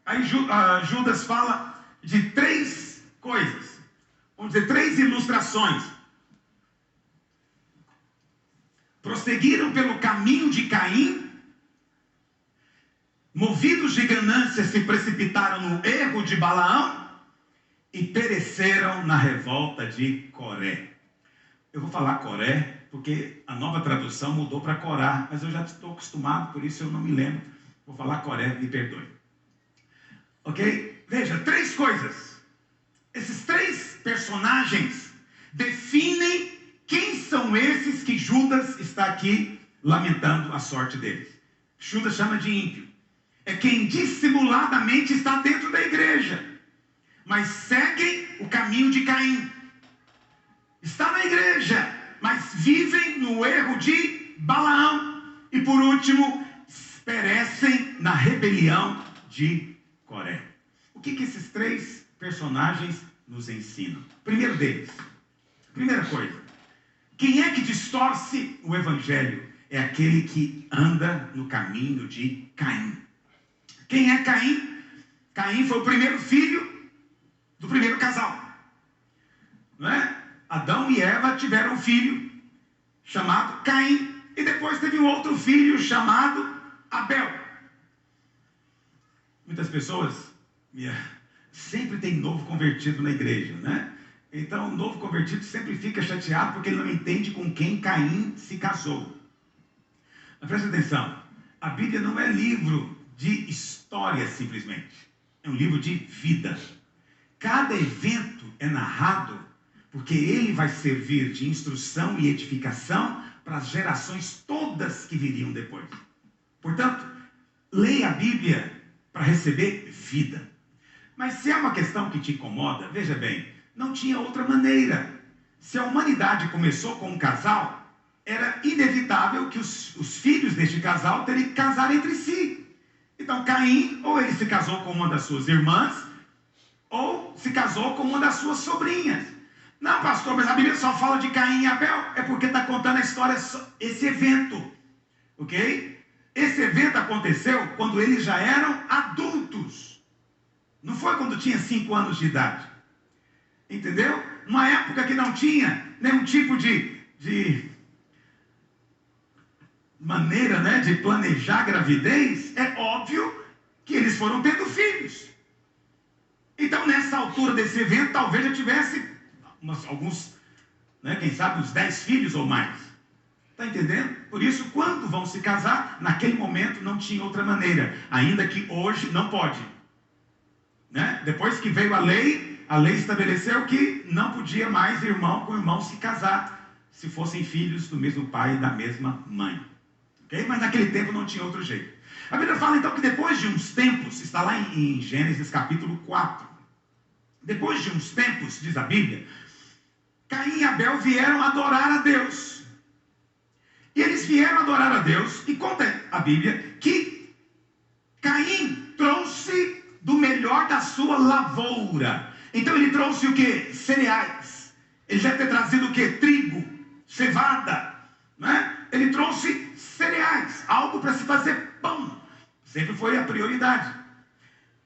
Aí Judas fala de 3 coisas, vamos dizer, 3 ilustrações. Prosseguiram pelo caminho de Caim, movidos de ganância se precipitaram no erro de Balaão e pereceram na revolta de Coré. Eu vou falar Coré porque a nova tradução mudou para Corá, mas eu já estou acostumado, por isso eu não me lembro. Vou falar Coré, me perdoe. Ok? Veja, 3 coisas. Esses 3 personagens definem quem são esses que Judas está aqui lamentando a sorte deles. Judas chama de ímpio. É quem dissimuladamente está dentro da igreja, mas seguem o caminho de Caim. Está na igreja, mas vivem no erro de Balaão. E por último, perecem na rebelião de Coré. O que esses 3 personagens nos ensinam? Primeiro deles, primeira coisa, quem é que distorce o evangelho? É aquele que anda no caminho de Caim. Quem é Caim? Caim foi o primeiro filho do primeiro casal, não é? Adão e Eva tiveram um filho chamado Caim, e depois teve um outro filho chamado Abel. Muitas pessoas sempre tem novo convertido na igreja, né? Então o novo convertido sempre fica chateado porque ele não entende com quem Caim se casou. Mas presta atenção, a Bíblia não é livro de história simplesmente, é um livro de vida. Cada evento é narrado porque ele vai servir de instrução e edificação para as gerações todas que viriam depois. Portanto, leia a Bíblia para receber vida. Mas se é uma questão que te incomoda, veja bem, não tinha outra maneira. Se a humanidade começou com um casal, era inevitável que os filhos deste casal teriam que casar entre si. Então Caim, ou ele se casou com uma das suas irmãs, ou se casou com uma das suas sobrinhas. Não, pastor, mas a Bíblia só fala de Caim e Abel. É porque está contando a história, esse evento. Ok? Esse evento aconteceu quando eles já eram adultos. Não foi quando tinha 5 anos de idade. Entendeu? Numa época que não tinha nenhum tipo de maneira, né, de planejar a gravidez, é óbvio que eles foram tendo filhos. Então, nessa altura desse evento, talvez já tivesse alguns, né, quem sabe, uns 10 filhos ou mais. Está entendendo? Por isso, quando vão se casar, naquele momento não tinha outra maneira. Ainda que hoje não pode. Né? Depois que veio a lei estabeleceu que não podia mais irmão com irmão se casar, se fossem filhos do mesmo pai e da mesma mãe. Okay? Mas naquele tempo não tinha outro jeito. A Bíblia fala então que depois de uns tempos, está lá em Gênesis capítulo 4. Depois de uns tempos, diz a Bíblia, Caim e Abel vieram adorar a Deus. E eles vieram adorar a Deus, e conta a Bíblia que Caim trouxe do melhor da sua lavoura. Então ele trouxe o que? Cereais. Ele deve ter trazido o que? Trigo, cevada, né? Ele trouxe cereais, algo para se fazer pão. Sempre foi a prioridade.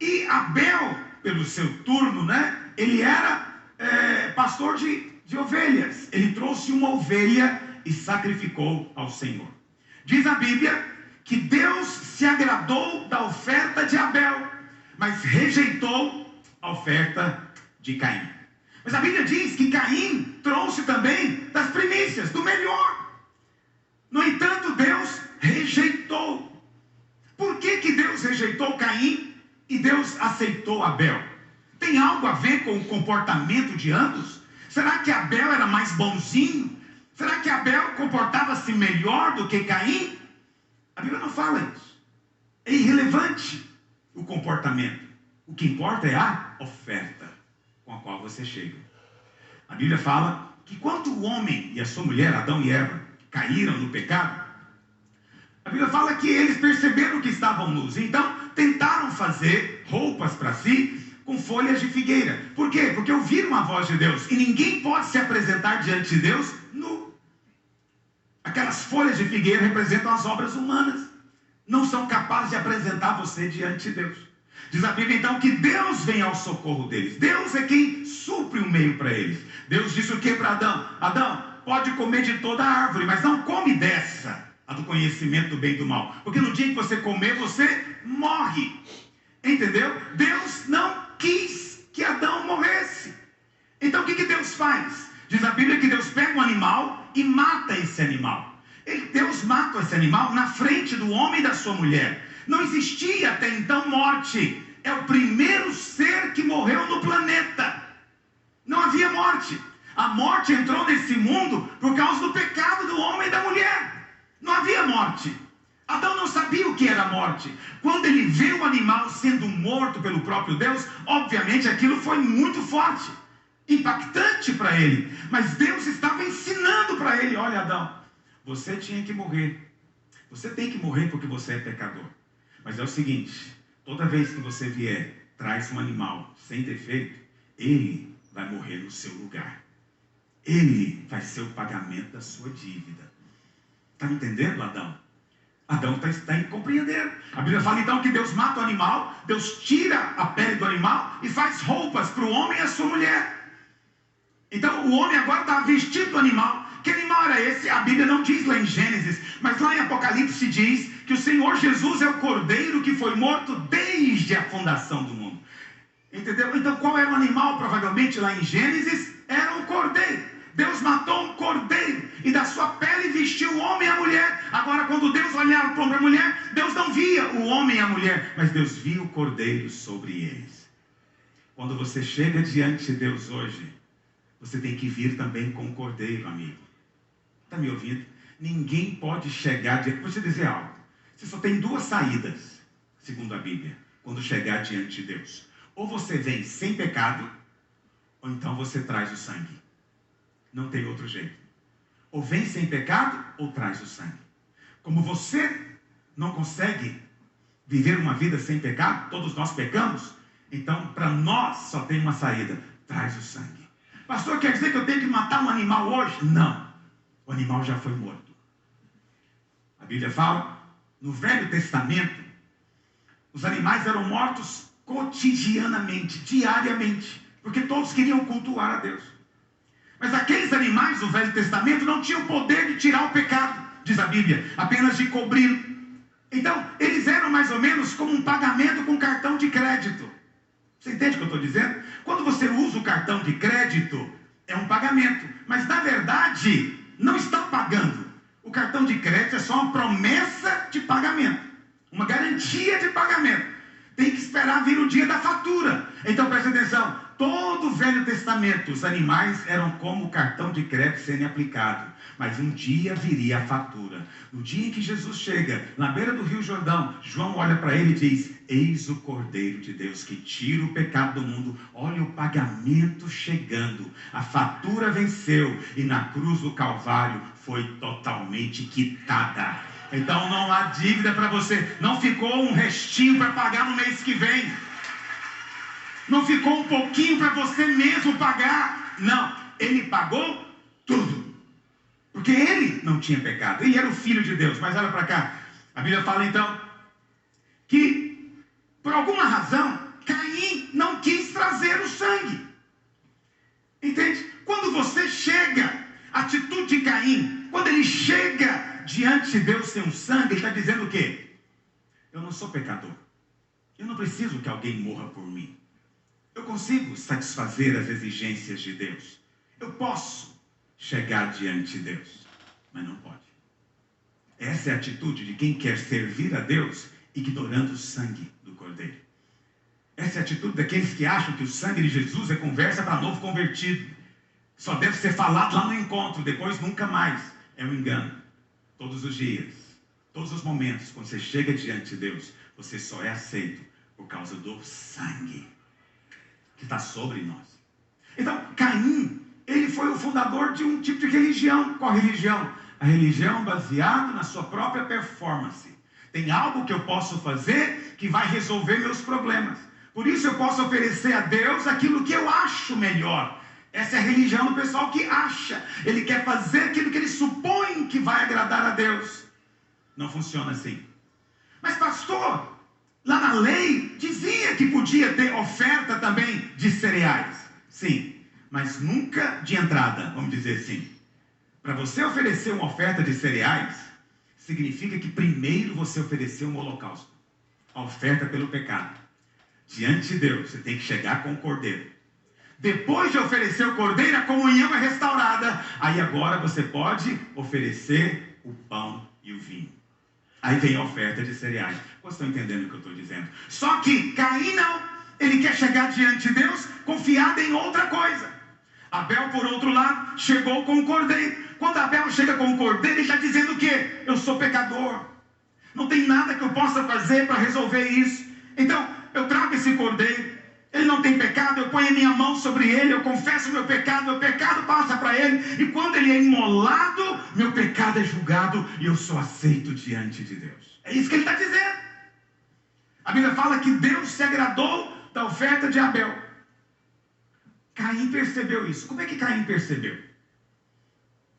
E Abel, pelo seu turno, né? Ele era pastor de ovelhas. Ele trouxe uma ovelha e sacrificou ao Senhor. Diz a Bíblia que Deus se agradou da oferta de Abel, mas rejeitou a oferta de Caim. Mas a Bíblia diz que Caim trouxe também das primícias, do melhor. No entanto, Deus rejeitou. Por que Deus rejeitou Caim e Deus aceitou Abel? Tem algo a ver com o comportamento de ambos? Será que Abel era mais bonzinho? Será que Abel comportava-se melhor do que Caim? A Bíblia não fala isso. É irrelevante o comportamento. O que importa é a oferta com a qual você chega. A Bíblia fala que quando o homem e a sua mulher, Adão e Eva, caíram no pecado, a Bíblia fala que eles perceberam que estavam nus. Então tentaram fazer roupas para si com folhas de figueira. Por quê? Porque ouviram a voz de Deus. E ninguém pode se apresentar diante de Deus nu. Aquelas folhas de figueira representam as obras humanas. Não são capazes de apresentar você diante de Deus. Diz a Bíblia então que Deus vem ao socorro deles. Deus é quem supre um meio para eles. Deus disse o que para Adão? Adão, pode comer de toda a árvore, mas não come dessa, a do conhecimento do bem e do mal. Porque no dia que você comer, você morre. Entendeu? Deus não quis que Adão morresse. Então o que Deus faz? Diz a Bíblia que Deus pega um animal e mata esse animal. Deus mata esse animal na frente do homem e da sua mulher. Não existia até então morte. É o primeiro ser que morreu no planeta. Não havia morte. A morte entrou nesse mundo por causa do pecado do homem e da mulher. Não havia morte. Adão não sabia o que era morte. Quando ele vê o animal sendo morto pelo próprio Deus, obviamente aquilo foi muito forte, impactante para ele. Mas Deus estava ensinando para ele: olha, Adão, você tinha que morrer. Você tem que morrer porque você é pecador. Mas é o seguinte, toda vez que você vier, traz um animal sem defeito, ele vai morrer no seu lugar. Ele vai ser o pagamento da sua dívida. Está me entendendo, Adão? Adão está compreendendo. A Bíblia fala então que Deus mata o animal, Deus tira a pele do animal e faz roupas para o homem e a sua mulher. Então o homem agora está vestido do animal. Que animal era esse? A Bíblia não diz lá em Gênesis, mas lá em Apocalipse diz que o Senhor Jesus é o cordeiro que foi morto desde a fundação do mundo. Entendeu? Então qual era o animal? Provavelmente lá em Gênesis era um cordeiro. Deus matou um cordeiro e da sua pele vestiu o homem e a mulher. Agora quando Deus olhava para a mulher, Deus não via o homem e a mulher, mas Deus via o cordeiro sobre eles. Quando você chega diante de Deus hoje, você tem que vir também com o cordeiro, amigo. Está me ouvindo? Ninguém pode chegar diante... Vou te dizer algo. Você só tem duas saídas, segundo a Bíblia, quando chegar diante de Deus. Ou você vem sem pecado, ou então você traz o sangue. Não tem outro jeito. Ou vem sem pecado, ou traz o sangue. Como você não consegue viver uma vida sem pecado, todos nós pecamos, então para nós só tem uma saída: traz o sangue. Pastor, quer dizer que eu tenho que matar um animal hoje? Não. O animal já foi morto. A Bíblia fala, no Velho Testamento, os animais eram mortos cotidianamente, diariamente, porque todos queriam cultuar a Deus. Mas aqueles animais do Velho Testamento não tinham o poder de tirar o pecado, diz a Bíblia, apenas de cobri-lo. Então, eles eram mais ou menos como um pagamento com cartão de crédito. Você entende o que eu estou dizendo? Quando você usa o cartão de crédito, é um pagamento. Mas, na verdade, não está pagando. O cartão de crédito é só uma promessa de pagamento. Uma garantia de pagamento. Tem que esperar vir o dia da fatura. Então, preste atenção. Todo o Velho Testamento, os animais eram como o cartão de crédito sendo aplicado. Mas um dia viria a fatura. No dia em que Jesus chega, na beira do Rio Jordão, João olha para ele e diz: eis o Cordeiro de Deus que tira o pecado do mundo. Olha o pagamento chegando. A fatura venceu e na cruz do Calvário foi totalmente quitada. Então não há dívida para você. Não ficou um restinho para pagar no mês que vem. Não ficou um pouquinho para você mesmo pagar. Não, ele pagou tudo. Porque ele não tinha pecado. Ele era o Filho de Deus. Mas olha para cá. A Bíblia fala então que por alguma razão Caim não quis trazer o sangue. Entende? Quando você chega, a atitude de Caim, quando ele chega diante de Deus sem o sangue, ele está dizendo o quê? Eu não sou pecador. Eu não preciso que alguém morra por mim. Eu consigo satisfazer as exigências de Deus. Eu posso chegar diante de Deus, mas não pode. Essa é a atitude de quem quer servir a Deus ignorando o sangue do Cordeiro. Essa é a atitude daqueles que acham que o sangue de Jesus é conversa para novo convertido. Só deve ser falado lá no encontro, depois nunca mais. É um engano. Todos os dias, todos os momentos, quando você chega diante de Deus, você só é aceito por causa do sangue que está sobre nós. Então, Caim, ele foi o fundador de um tipo de religião. Qual religião? A religião baseada na sua própria performance. Tem algo que eu posso fazer que vai resolver meus problemas. Por isso eu posso oferecer a Deus aquilo que eu acho melhor. Essa é a religião do pessoal que acha. Ele quer fazer aquilo que ele supõe que vai agradar a Deus. Não funciona assim. Mas pastor, Lá na lei dizia que podia ter oferta também de cereais. Sim, mas nunca de entrada, vamos dizer assim. Para você oferecer uma oferta de cereais, significa que primeiro você ofereceu um holocausto. A oferta pelo pecado. Diante de Deus, você tem que chegar com o cordeiro. Depois de oferecer o cordeiro, a comunhão é restaurada. Aí agora você pode oferecer o pão e o vinho. Aí vem a oferta de cereais. Vocês estão entendendo o que eu estou dizendo? Só que Caim não. Ele quer chegar diante de Deus confiado em outra coisa. Abel, por outro lado, chegou com o cordeiro. Quando Abel chega com o cordeiro, ele está dizendo o quê? Eu sou pecador. Não tem nada que eu possa fazer para resolver isso. Então, eu trago esse cordeiro. Ele não tem pecado, eu ponho a minha mão sobre ele, eu confesso meu pecado passa para ele. E quando ele é imolado, meu pecado é julgado e eu sou aceito diante de Deus. É isso que ele está dizendo. A Bíblia fala que Deus se agradou da oferta de Abel. Caim percebeu isso. Como é que Caim percebeu?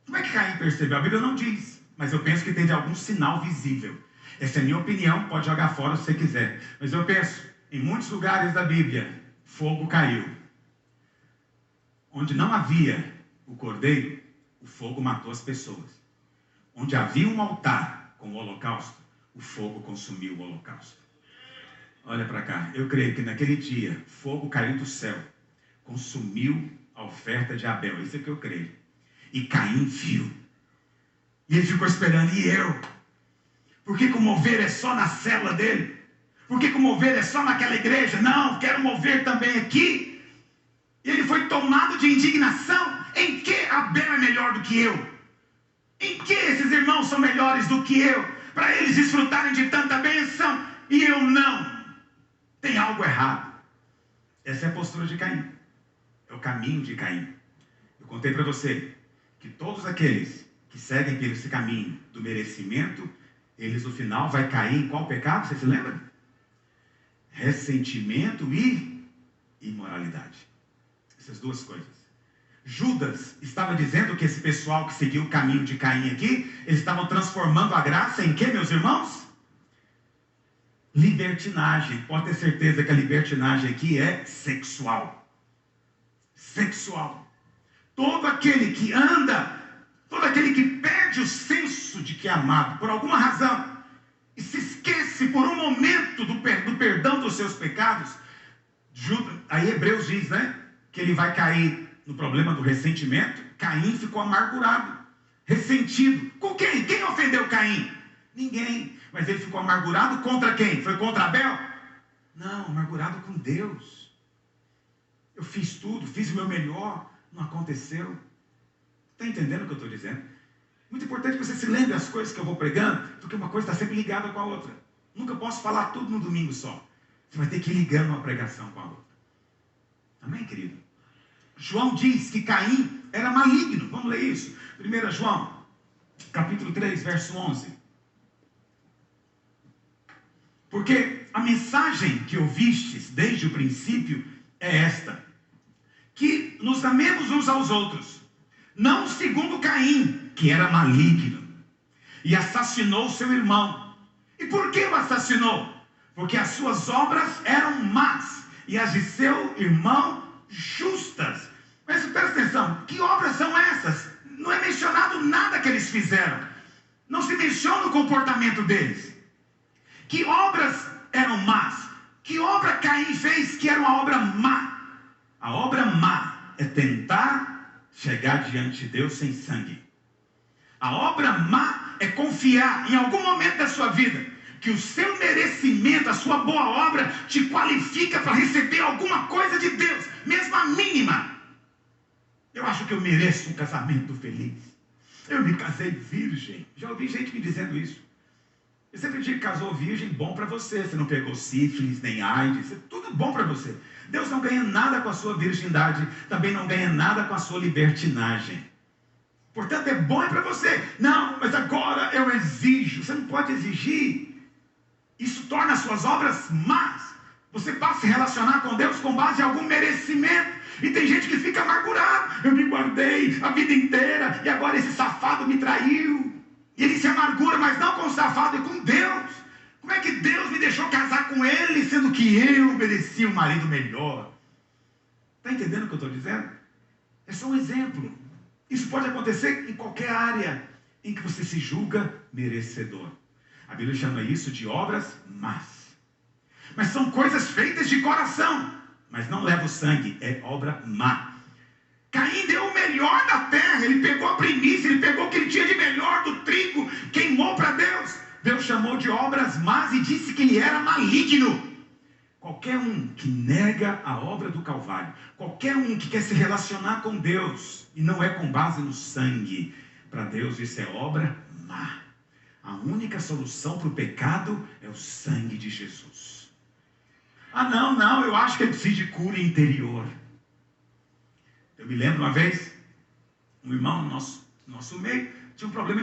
Como é que Caim percebeu? A Bíblia não diz, mas eu penso que teve algum sinal visível. Essa é a minha opinião, pode jogar fora se você quiser. Mas eu penso, em muitos lugares da Bíblia, fogo caiu. Onde não havia o cordeiro, o fogo matou as pessoas. Onde havia um altar com o holocausto, o fogo consumiu o holocausto. Olha para cá, eu creio que naquele dia, fogo caiu do céu, consumiu a oferta de Abel. Isso é que eu creio. E Caim viu. E ele ficou esperando, e eu? Por que o mover é só na célula dele? Por que o mover é só naquela igreja? Não, quero mover também aqui. E ele foi tomado de indignação. Em que Abel é melhor do que eu? Em que esses irmãos são melhores do que eu? Para eles desfrutarem de tanta bênção e eu não. Tem algo errado. Essa é a postura de Caim. É o caminho de Caim. Eu contei para você que todos aqueles que seguem por esse caminho do merecimento, eles no final vai cair em qual pecado? Você se lembra? Ressentimento e imoralidade. Essas duas coisas. Judas estava dizendo que esse pessoal que seguiu o caminho de Caim aqui, eles estavam transformando a graça em quê, meus irmãos? Libertinagem. Pode ter certeza que a libertinagem aqui é sexual. Sexual. Todo aquele que anda, todo aquele que perde o senso de que é amado, por alguma razão, e se esquece por um momento do perdão dos seus pecados, aí Hebreus diz, né, que ele vai cair no problema do ressentimento. Caim ficou amargurado, ressentido. Com quem? Quem ofendeu Caim? Ninguém. Mas ele ficou amargurado contra quem? Foi contra Abel? Não, amargurado com Deus. Eu fiz tudo, fiz o meu melhor, não aconteceu. Está entendendo o que eu estou dizendo? Muito importante que você se lembre das coisas que eu vou pregando, porque uma coisa está sempre ligada com a outra. Nunca posso falar tudo no domingo só. Você vai ter que ir ligando uma pregação com a outra. Amém, querido? João diz que Caim era maligno. Vamos ler isso. 1 João, capítulo 3, verso 11. Porque a mensagem que ouvistes desde o princípio é esta: que nos amemos uns aos outros, não segundo Caim, que era maligno, e assassinou seu irmão. E por que o assassinou? Porque as suas obras eram más, e as de seu irmão justas. Mas presta atenção, que obras são essas? Não é mencionado nada que eles fizeram. Não se menciona o comportamento deles. Que obras eram más? Que obra Caim fez que era uma obra má? A obra má é tentar chegar diante de Deus sem sangue. A obra má é confiar em algum momento da sua vida que o seu merecimento, a sua boa obra te qualifica para receber alguma coisa de Deus, mesmo a mínima. Eu acho que eu mereço um casamento feliz. Eu me casei virgem. Já ouvi gente me dizendo isso. Eu sempre digo que casou virgem, bom para você. Você não pegou sífilis, nem AIDS, tudo bom para você. Deus não ganha nada com a sua virgindade, também não ganha nada com a sua libertinagem. Portanto, é bom para você. Não, mas agora eu exijo. Você não pode exigir. Isso torna as suas obras más. Você passa a se relacionar com Deus com base em algum merecimento. E tem gente que fica amargurado. Eu me guardei a vida inteira e agora esse safado me traiu. E ele se amargura, mas não com o safado, e com Deus. Como é que Deus me deixou casar com ele, sendo que eu merecia um marido melhor? Está entendendo o que eu estou dizendo? É só um exemplo. Isso pode acontecer em qualquer área em que você se julga merecedor. A Bíblia chama isso de obras más. Mas são coisas feitas de coração, mas não leva o sangue, é obra má. Caim deu o melhor da terra, ele pegou a primícia, ele pegou o que ele tinha de melhor do trigo, queimou para Deus. Deus chamou de obras más e disse que ele era maligno. Qualquer um que nega a obra do Calvário, qualquer um que quer se relacionar com Deus e não é com base no sangue, para Deus isso é obra má. A única solução para o pecado é o sangue de Jesus. Ah, não, eu acho que ele precisa de cura interior. Eu me lembro uma vez, um irmão no nosso meio tinha um problema